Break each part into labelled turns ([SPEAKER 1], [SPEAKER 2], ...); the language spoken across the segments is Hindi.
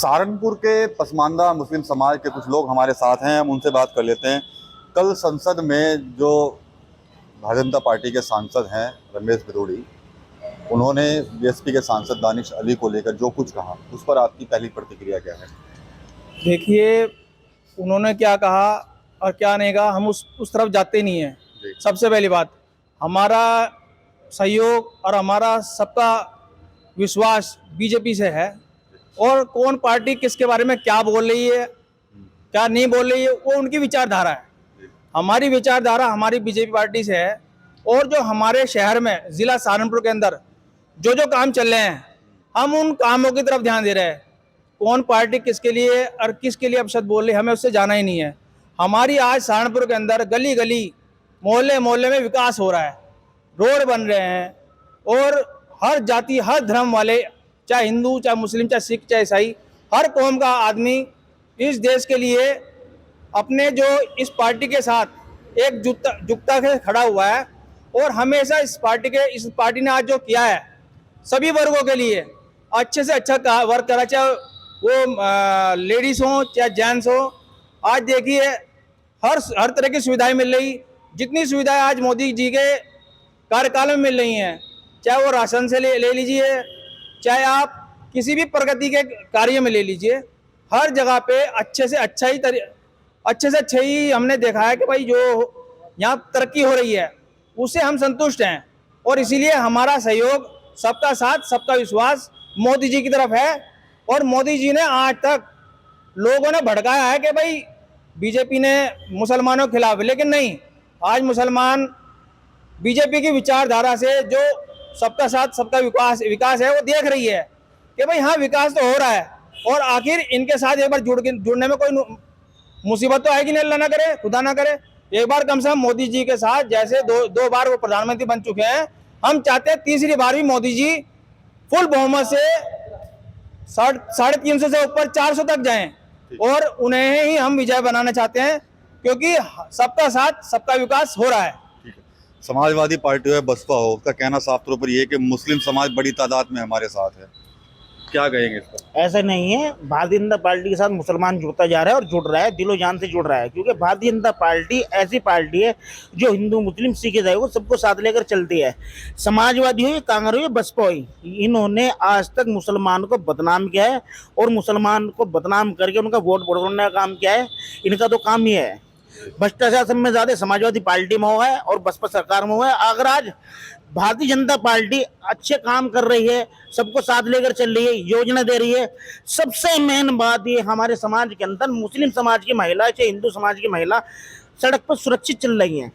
[SPEAKER 1] सहारनपुर के पसमानदा मुस्लिम समाज के कुछ लोग हमारे साथ हैं, हम उनसे बात कर लेते हैं। कल संसद में जो भारतीय जनता पार्टी के सांसद हैं रमेश बिदोड़ी, उन्होंने बीएसपी के सांसद दानिश अली को लेकर जो कुछ कहा, उस पर आपकी पहली प्रतिक्रिया क्या है?
[SPEAKER 2] देखिए, उन्होंने क्या कहा और क्या नहीं कहा, हम उस तरफ जाते नहीं हैं। सबसे पहली बात, हमारा सहयोग और हमारा सबका विश्वास बीजेपी से है। और कौन पार्टी किसके बारे में क्या बोल रही है, क्या नहीं बोल रही है, वो उनकी विचारधारा है। हमारी विचारधारा हमारी बीजेपी पार्टी से है। और जो हमारे शहर में, ज़िला सहारनपुर के अंदर जो जो काम चल रहे हैं, हम उन कामों की तरफ ध्यान दे रहे हैं। कौन पार्टी किसके लिए और किसके लिए अपशब्द बोल रही, हमें उससे जाना ही नहीं है। हमारी आज सहारनपुर के अंदर गली गली, मोहल्ले मोहल्ले में विकास हो रहा है, रोड बन रहे हैं। और हर जाति, हर धर्म वाले, चाहे हिंदू, चाहे मुस्लिम, चाहे सिख, चाहे ईसाई, हर कौम का आदमी इस देश के लिए अपने जो इस पार्टी के साथ एक जुटता से खड़ा हुआ है। और हमेशा इस पार्टी ने आज जो किया है सभी वर्गों के लिए अच्छे से अच्छा वर्क करा, चाहे वो लेडीज हो चाहे जेंट्स हो। आज देखिए हर तरह की सुविधाएं मिल रही। जितनी सुविधाएं आज मोदी जी के कार्यकाल में मिल रही हैं, चाहे वो राशन से ले लीजिए, चाहे आप किसी भी प्रगति के कार्य में ले लीजिए, हर जगह पे अच्छे से अच्छा ही हमने देखा है कि भाई जो यहाँ तरक्की हो रही है उससे हम संतुष्ट हैं। और इसीलिए हमारा सहयोग, सबका साथ सबका विश्वास मोदी जी की तरफ है। और मोदी जी ने आज तक लोगों ने भड़काया है कि भाई बीजेपी ने मुसलमानों के खिलाफ, लेकिन नहीं, आज मुसलमान बीजेपी की विचारधारा से जो सबका साथ सबका विकास है वो देख रही है कि भाई हाँ, विकास तो हो रहा है। और आखिर इनके साथ एक बार जुड़ने में कोई मुसीबत तो आएगी नहीं, अल्लाह ना करे, खुदा ना करे। एक बार कम से कम मोदी जी के साथ, जैसे दो बार वो प्रधानमंत्री बन चुके हैं, हम चाहते हैं तीसरी बार भी मोदी जी फुल बहुमत से 350 से ऊपर 400 तक जाएं। और उन्हें ही हम विजय बनाना चाहते हैं, क्योंकि सबका साथ सबका विकास हो रहा है।
[SPEAKER 1] समाजवादी पार्टी हो या बसपा हो, उसका कहना साफ तौर पर यह है कि मुस्लिम समाज बड़ी तादाद में हमारे साथ है। क्या कहेंगे इस पर?
[SPEAKER 3] ऐसा नहीं है। भारतीय जनता पार्टी के साथ मुसलमान जुड़ता जा रहा है और जुड़ रहा है, दिलो जान से जुड़ रहा है। क्योंकि भारतीय जनता पार्टी ऐसी पार्टी है जो हिंदू मुस्लिम सिख ईसाई को सबको साथ लेकर चलती है। समाजवादी हो या कांग्रेस हो या बसपा हो, इन्होंने आज तक मुसलमान को बदनाम किया है और मुसलमान को बदनाम करके उनका वोट बढ़ाने का काम किया है। इनका तो काम ही है। भ्रष्टाचार सब में ज्यादा समाजवादी पार्टी में हुआ है और बसपा सरकार में हुआ है। अगर आज भारतीय जनता पार्टी अच्छे काम कर रही है, सबको साथ लेकर चल रही है, योजना दे रही है, सबसे मेन बात ये, हमारे समाज के अंदर मुस्लिम समाज की महिला चाहे हिंदू समाज की महिला सड़क पर सुरक्षित चल रही है।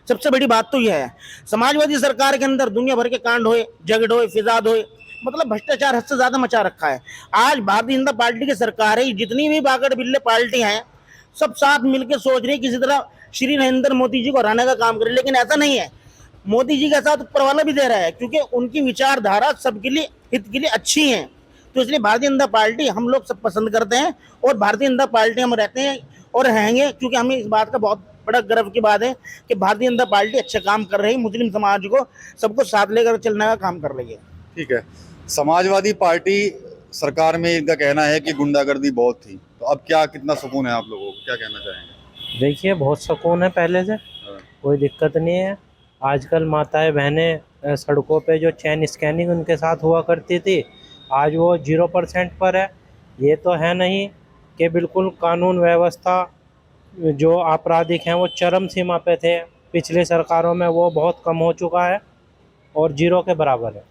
[SPEAKER 3] सबसे बड़ी बात तो यह है। समाजवादी सरकार के अंदर दुनिया भर के कांड हुए, झगड़े हुए, फिसाद हुए, मतलब भ्रष्टाचार हद से ज्यादा मचा रखा है। आज भारतीय जनता पार्टी की सरकार है, जितनी भी बागड़ बिल्ले पार्टी हैं, सब साथ मिलकर सोच रहे किसी तरह श्री नरेंद्र मोदी जी को हराने का काम करे। लेकिन ऐसा नहीं है। मोदी जी के साथ ऊपर वाला भी दे रहा है, क्योंकि उनकी विचारधारा सबके लिए, हित के लिए अच्छी है। तो इसलिए भारतीय जनता पार्टी हम लोग सब पसंद करते हैं और भारतीय जनता पार्टी हम रहते हैं और रहेंगे। क्योंकि हमें इस बात का बहुत बड़ा गर्व की बात है कि भारतीय जनता पार्टी अच्छा काम कर रही है, मुस्लिम समाज को सबको साथ लेकर चलने का काम कर रही है।
[SPEAKER 1] ठीक है। समाजवादी पार्टी सरकार में इनका कहना है कि गुंडागर्दी बहुत थी, तो अब क्या, कितना सुकून है आप लोगों को, क्या कहना चाहेंगे?
[SPEAKER 4] देखिए, बहुत सुकून है पहले से, कोई दिक्कत नहीं है। आजकल माताएं बहनें सड़कों पे जो चेन स्कैनिंग उनके साथ हुआ करती थी, आज वो 0% पर है। ये तो है नहीं कि बिल्कुल कानून व्यवस्था जो आपराधिक हैं वो चरम सीमा पे थे। पिछली सरकारों में वो बहुत कम हो चुका है और 0 के बराबर है।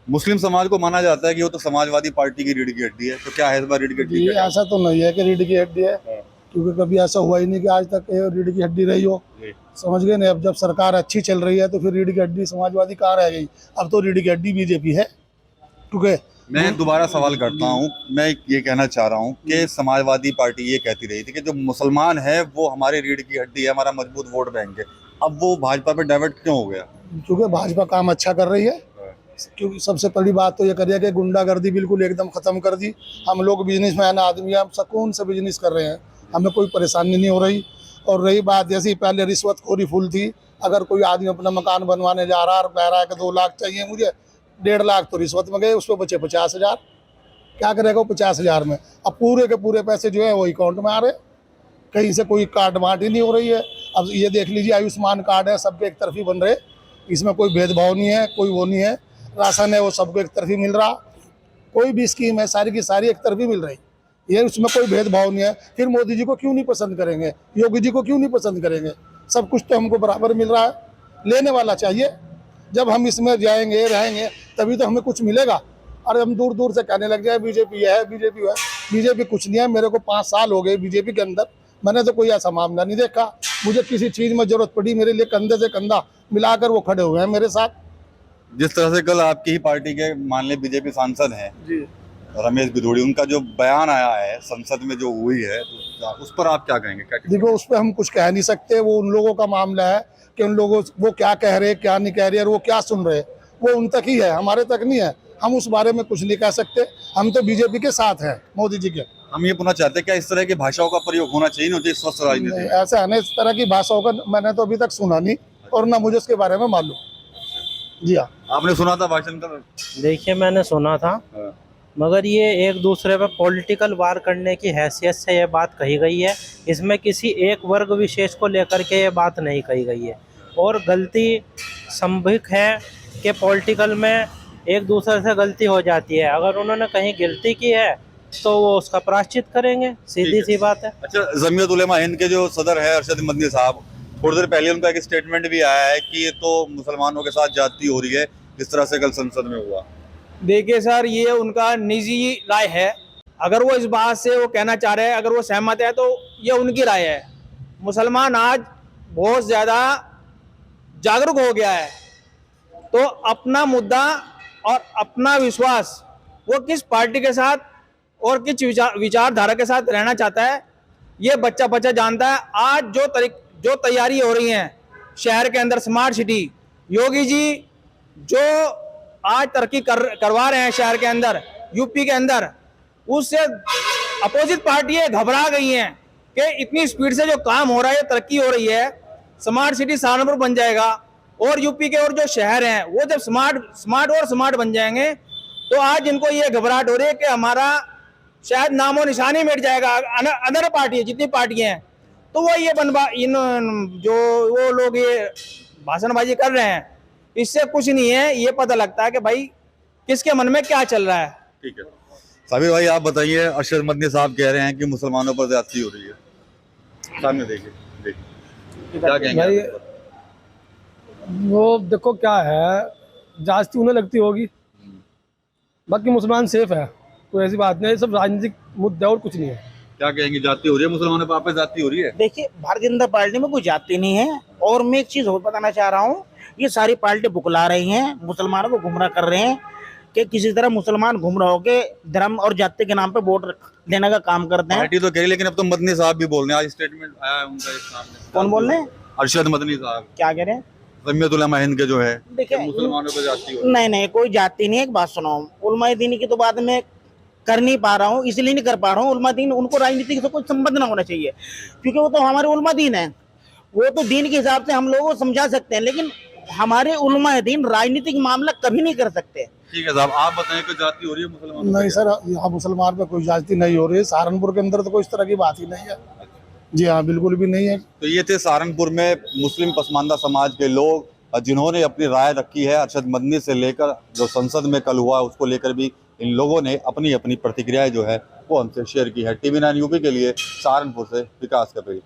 [SPEAKER 1] मुस्लिम समाज को माना जाता है कि वो तो समाजवादी पार्टी की रीढ़ की हड्डी है, तो क्या है इस बार रीढ़ की हड्डी?
[SPEAKER 5] ऐसा तो नहीं है कि रीढ़ की हड्डी है, क्योंकि कभी ऐसा हुआ ही नहीं कि आज तक रीढ़ की हड्डी रही हो। समझ गए ना? अब जब सरकार अच्छी चल रही है तो फिर रीढ़ की हड्डी समाजवादी कहाँ रह गई? अब तो रीढ़ की हड्डी बीजेपी है। ठीक है,
[SPEAKER 1] मैं दोबारा सवाल करता हूँ। मैं ये कहना चाह रहा हूँ कि समाजवादी पार्टी ये कहती रही थी कि जो मुसलमान है वो हमारी रीढ़ की हड्डी है, हमारा मजबूत वोट बैंक है। अब वो भाजपा पे डाइवर्ट क्यों हो गया?
[SPEAKER 5] क्योंकि भाजपा काम अच्छा कर रही है। क्योंकि सबसे बड़ी बात तो ये करिए कि गुंडागर्दी बिल्कुल एकदम खत्म कर दी। हम लोग बिजनेसमैन आदमी, हम सुकून से बिजनेस कर रहे हैं, हमें कोई परेशानी नहीं हो रही। और रही बात, जैसी पहले रिश्वतखोरी फुल थी, अगर कोई आदमी अपना मकान बनवाने जा रहा है और कह रहा है कि 2 लाख चाहिए मुझे, 1.5 लाख तो रिश्वत में गए, उस पर बचे 50,000। क्या करेगा वो 50,000 में? अब पूरे के पूरे पैसे जो है वो अकाउंट में आ रहे, कहीं से कोई काट बाँट ही नहीं हो रही है। अब ये देख लीजिए, आयुष्मान कार्ड है, सबके एक तरफी बन रहे, इसमें कोई भेदभाव नहीं है, कोई वो नहीं है। राशन है वो सबको एक तरफी मिल रहा, कोई भी स्कीम है सारी की सारी एक तरफी मिल रही, ये उसमें कोई भेदभाव नहीं है। फिर मोदी जी को क्यों नहीं पसंद करेंगे, योगी जी को क्यों नहीं पसंद करेंगे? सब कुछ तो हमको बराबर मिल रहा है, लेने वाला चाहिए। जब हम इसमें जाएंगे रहेंगे तभी तो हमें कुछ मिलेगा। अरे हम दूर दूर से कहने लग जाए बीजेपी है, बीजेपी है, बीजेपी कुछ नहीं है। मेरे को 5 साल हो गए बीजेपी के अंदर, मैंने तो कोई ऐसा मामला नहीं देखा। मुझे किसी चीज़ में जरूरत पड़ी, मेरे लिए कंधे से कंधा मिलाकर वो खड़े हुए हैं मेरे साथ।
[SPEAKER 1] जिस तरह से कल आपकी ही पार्टी के मान ले बीजेपी सांसद हैं
[SPEAKER 5] जी,
[SPEAKER 1] रमेश बिधूड़ी, उनका जो बयान आया है संसद में जो हुई है, तो उस पर आप क्या कहेंगे? क्या
[SPEAKER 5] देखो उस पर हम कुछ कह नहीं सकते, वो उन लोगों का मामला है कि उन लोगों वो क्या कह रहे क्या नहीं कह रहे और वो क्या सुन रहे, वो उन तक ही है, हमारे तक नहीं है। हम उस बारे में कुछ नहीं कह सकते, हम तो बीजेपी के साथ हैं, मोदी जी के।
[SPEAKER 1] हम ये पूछना चाहते हैं क्या इस तरह की भाषाओं का प्रयोग होना चाहिए ना, स्वस्थ राजनीति
[SPEAKER 5] नहीं,
[SPEAKER 1] में?
[SPEAKER 5] ऐसा है ना, इस तरह की भाषाओं का मैंने तो अभी तक सुना नहीं और ना मुझे उसके बारे में मालूम। जी हाँ,
[SPEAKER 1] आपने सुना था भाषण का?
[SPEAKER 4] देखिए मैंने सुना था,
[SPEAKER 1] हाँ।
[SPEAKER 4] मगर ये एक दूसरे पर पॉलिटिकल वार करने की हैसियत से ये बात कही गई है। इसमें किसी एक वर्ग विशेष को लेकर के ये बात नहीं कही गई है, और गलती संभवित है कि पॉलिटिकल में एक दूसरे से गलती हो जाती है। अगर उन्होंने कहीं गलती की है तो वो उसका प्रायश्चित करेंगे, सीधी सी बात है।
[SPEAKER 1] अच्छा, जमीयत उलेमा हिंद के जो सदर है अरशद मदनी साहब, थोड़ी देर पहले उनका एक स्टेटमेंट भी आया है कि ये तो मुसलमानों के साथ ज्यादती हो रही है, जिस तरह से कल संसद में हुआ।
[SPEAKER 2] देखिए सर, ये उनका निजी राय है। अगर वो इस बात से वो कहना चाह रहे हैं, अगर वो सहमत है तो ये उनकी राय है। मुसलमान आज बहुत ज़्यादा जागरूक हो गया है, तो अपना मुद्दा और अपना विश्वास वो किस पार्टी के साथ और किस विचारधारा के साथ रहना चाहता है, ये बच्चा बच्चा जानता है। आज जो तैयारी हो रही है शहर के अंदर, स्मार्ट सिटी, योगी जी जो आज तरक्की करवा रहे हैं शहर के अंदर, यूपी के अंदर, उससे अपोजिट पार्टी घबरा गई हैं कि इतनी स्पीड से जो काम हो रहा है, तरक्की हो रही है, स्मार्ट सिटी सहारनपुर बन जाएगा, और यूपी के और जो शहर हैं वो जब स्मार्ट बन जाएंगे तो आज इनको ये घबराहट हो रही है कि हमारा शायद नामो निशानी मिट जाएगा। अदर पार्टी जितनी पार्टियां हैं, तो वो ये जो वो लोग ये भाषणबाजी कर रहे हैं, इससे कुछ नहीं है। ये पता लगता है कि भाई किसके मन में क्या चल रहा है।
[SPEAKER 1] ठीक है साबिर भाई, आप बताइए, अरशद मदनी साहब कह रहे हैं कि मुसलमानों पर ज्यादती हो रही है, सामने देखिए क्या कहेंगे
[SPEAKER 6] भाई
[SPEAKER 1] आप?
[SPEAKER 6] वो देखो क्या है, जास्ती उन्हें लगती होगी, बाकी मुसलमान सेफ है, तो ऐसी बात नहीं है। सब राजनीतिक मुद्दे और कुछ नहीं है।
[SPEAKER 1] क्या कहेंगे, जाती हो रही है मुसलमानों पर? आप पे जाती हो रही है?
[SPEAKER 3] देखिए, भारतीय जनता पार्टी में कोई जाति नहीं है। और मैं एक चीज और बताना चाह रहा हूँ, ये सारी पार्टी बुकला रही हैं, मुसलमानों को गुमराह कर रहे हैं कि किसी तरह मुसलमान गुमराह होकर धर्म और जाति के नाम पे वोट देने का काम करते हैं।
[SPEAKER 1] पार्टी तो कह रही, लेकिन अब तो मदनी साहब भी बोल रहे हैं, आज स्टेटमेंट आया है उनका इस सामने।
[SPEAKER 3] कौन बोल रहे हैं?
[SPEAKER 1] अरशद मदनी साहब
[SPEAKER 3] क्या कह रहे हैं?
[SPEAKER 1] जमीयत उलेमा हिंद के जो है,
[SPEAKER 3] देखिए,
[SPEAKER 1] मुसलमानों पर जाती हो रही है।
[SPEAKER 3] नहीं, कोई जाति नहीं है। एक बात सुनो, उलमा दीन की तो बात में कर नहीं पा रहा हूँ, इसलिए नहीं कर पा रहा हूँ। उलमा दीन, उनको राजनीति से कोई संबंध ना होना चाहिए, क्योंकि वो तो हमारे उलमा दीन है। वो तो दीन के हिसाब से हम लोगों को समझा सकते हैं, लेकिन हमारे उलमा दीन राजनीतिक मामला कभी नहीं कर सकते।
[SPEAKER 1] ठीक है साहब, आप बताएं कि जाती हो रही है मुसलमानों
[SPEAKER 5] नहीं
[SPEAKER 1] पर?
[SPEAKER 5] सर, यहाँ मुसलमान पे कोई जाति नहीं हो रही है। सहारनपुर के अंदर तो कोई इस तरह की बात ही नहीं है। जी हाँ, बिल्कुल भी नहीं है।
[SPEAKER 1] तो ये थे सहारनपुर में मुस्लिम पसमानदा समाज के लोग, जिन्होंने अपनी राय रखी है। अरशद मदनी से लेकर जो संसद में कल हुआ उसको लेकर भी इन लोगों ने अपनी अपनी प्रतिक्रियाएं जो है वो हमसे शेयर की है। TV9 यूपी के लिए सहारनपुर से विकास कपेल।